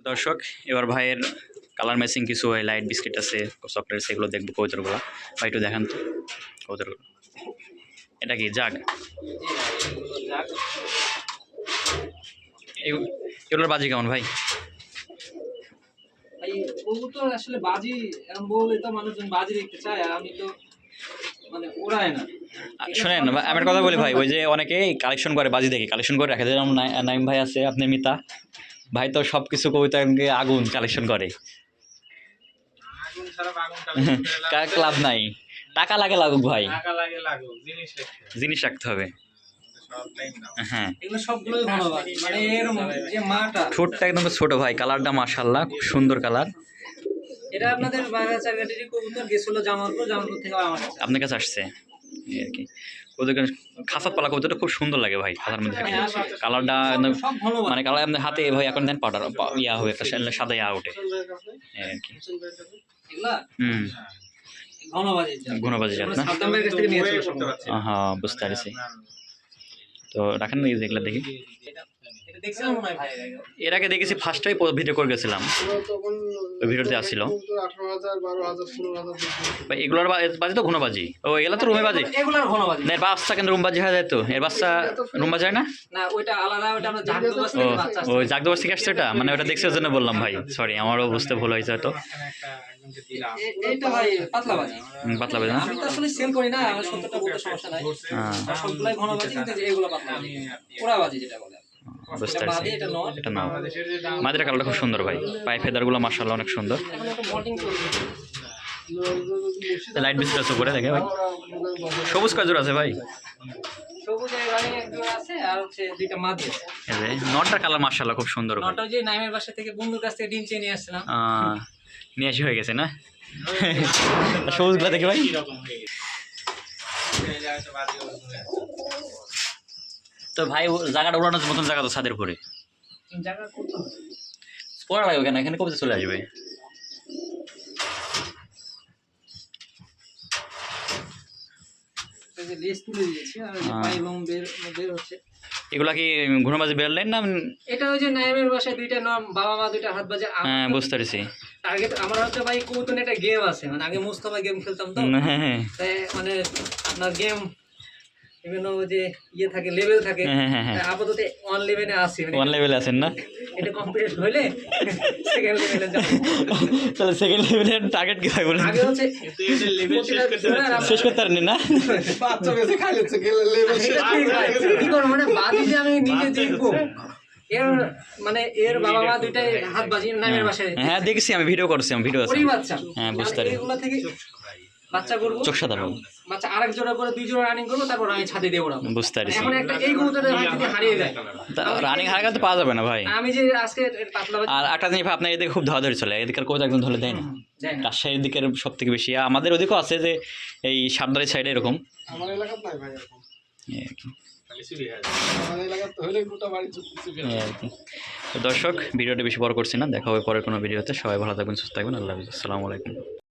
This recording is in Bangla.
দর্শক এবার ভাইয়ের কালার ম্যাচিং কিছু হয় লাইট বিস্কিট আছে চকলেট সেগুলো দেখবো কবুতরগুলো ভাই একটু দেখান তো কবুতরগুলো এটা কি জাগ এগুলোর বাজি কেমন ভাই? কবুতর আসলে বাজি বলে তো মানুষজন বাজি দেখতে চায় আর আমি তো মানে ওড়ায় না। শোনেন আমার কথা বলি ভাই, ওই যে অনেকে কালেকশন করে বাজি দেখে কালেকশন করে রাখে, যেমন নাইম ভাই আছে, আপনি মিতা ভাই তো সব কিছু কবিতাকে আগুন কালেকশন করে। ক্লাব নাই, টাকা লাগে লাগুক ভাই, জিনিস রাখতে হবে। হ্যাঁ মানে ঠোঁটটা একদম ছোট ভাই, কালারটা মাশাআল্লাহ খুব সুন্দর কালার। এটা আপনাদের বাগাচারগাটির কবুতর গেছিল জামালপুর থেকে আমার কাছে। আপনার কাছে আসছে এই আর কি। কবুতর খাসাত পালা কবুতরটা খুব সুন্দর লাগে ভাই, খাতার মধ্যে থাকে কালারটা মানে কালার আপনার হাতে ভাই এখন দেন পাউডার ইয়া হবে একটা সাদা ইয়া ওঠে এই আর কি। হুম ঘনবাজি জাত না? হ্যাঁ বুঝতে পারছি। তো রাখেন না এগুলো দেখি, এর আগে দেখেছি ফার্স্ট টাইম ভিডিও করে গেছিলাম, ওই ভিডিওতে আসছিল এগুলোর বাজি তো ঘনবাজি। ও এগুলো তো রুমে বাজি, এগুলোর ঘনবাজি না বাচ্চা কিন্তু রুম বাজি হয়ে যায় তো, এর বাচ্চা রুম বাজি হয় না? না ওইটা আলাদা, ওইটা আমরা জাগদোবাস থেকে বাচ্চা আসছে। ওই জাগদোবাস থেকে আসছে ওটা, মানে ওটা দেখছি ওর জন্য বললাম ভাই, সরি আমারও বুঝতে ভুল হয়েছে হয়তো। এইটা ভাই পাতলা বাজি, পাতলা বাজি না? আমি তো আসলে সেল করি না, আমার 70টা বলতে সমস্যা নাই, সবগুলাই ঘনবাজি, কিন্তু এগুলো পাতলা বাজি, পোড়া বাজি যেটা বলে। বুঝতে পারছি, এটা না মাদের কালারটা খুব সুন্দর ভাই, পায়ে ফেদারগুলো মাশাআল্লাহ অনেক সুন্দর। লাইট বিস্কুট আছে উপরে দেখে ভাই, সবুজ কাজুর আছে ভাই, সবুজ এক জোড়া আছে আর হচ্ছে দুইটা মাদি আছে। এই যে নটটার কালার মাশাআল্লাহ খুব সুন্দর ভাই। নটটা যে নাইমের বাসা থেকে বন্ধুর কাছ থেকে ডিম চেয়ে নিয়ে আসছিলাম, নিয়ে আসি হয়ে গেছে না? সবুজগুলো দেখে ভাই, তো ভাই জায়গাটা উড়ানোর মতন জায়গা তো ছাদের উপরে পড়া লাগবে কেন, এখানে কবে চলে আসবে? এগুলা কি ঘুরবাজি বেরলেন না? এটা ওই যে নাইমের বাসায় দুইটা নাম বাবা মা দুইটা হাত বাজে। হ্যাঁ বুঝতে পারছি। টার্গেট আমার হচ্ছে ভাই কবুতর একটা গেম আছে, মানে আগে মুস্তফা গেম খেলতাম তো, মানে আপনার গেম বিভিন্ন যে ইয়ে থাকে লেভেল থাকে, আপাতত 1 লেভেলে আছি, 1 লেভেলে আছেন না? এটা কমপ্লিট হইলে সেকেন্ড লেভেলে যাব। তাহলে সেকেন্ড লেভেলের টার্গেট কি হয় বলেন? আগে হচ্ছে এটা লেভেল শেষ করতে পারেন না? বাচ্চা বেশি খাইলেছে লেভেল শেষ কি করব, মানে বাদি যে আমি নিজে দেখবো এর, মানে এর বাবা মা দুইটাই হাত বাজি নামের বাসায়। হ্যাঁ দেখছি, আমি ভিডিও করছি, আমি ভিডিও আছে। ওই বাচ্চা, হ্যাঁ বুঝতে পারি। এগুলা থেকে বাচ্চা করব, চোখ সাদা হবে, বাচ্চা আরেক জোড়া করে 2 জোড়া রানিং করব, তারপর আমি ছাদে দেব। বুঝতে পারছি। এখন একটা এই কবুতরের হাত থেকে হারিয়ে যায়, রানিং হারাতে পাওয়া যাবে না ভাই। আমি যে আজকে পাতলা বাজি। আর একটা জিনিস ভাই, আপনার এদিকে খুব ধরাধরি চলে, এদিকের কবুতর একদম ধরে দেয় না, রাজশাহীর দিকের সব থেকে বেশি। আমাদের ওদিকেও আছে যে এই সাতদারি সাইডে এরকম, আমার এলাকাতে নাই ভাই এরকম। দর্শক ভিডিওটা বেশি বড় করছি না, দেখা হবে পরের কোনো ভিডিওতে। সবাই ভালো থাকবেন, সুস্থ থাকবেন, আল্লাহ হাফেজ, আসসালামু আলাইকুম।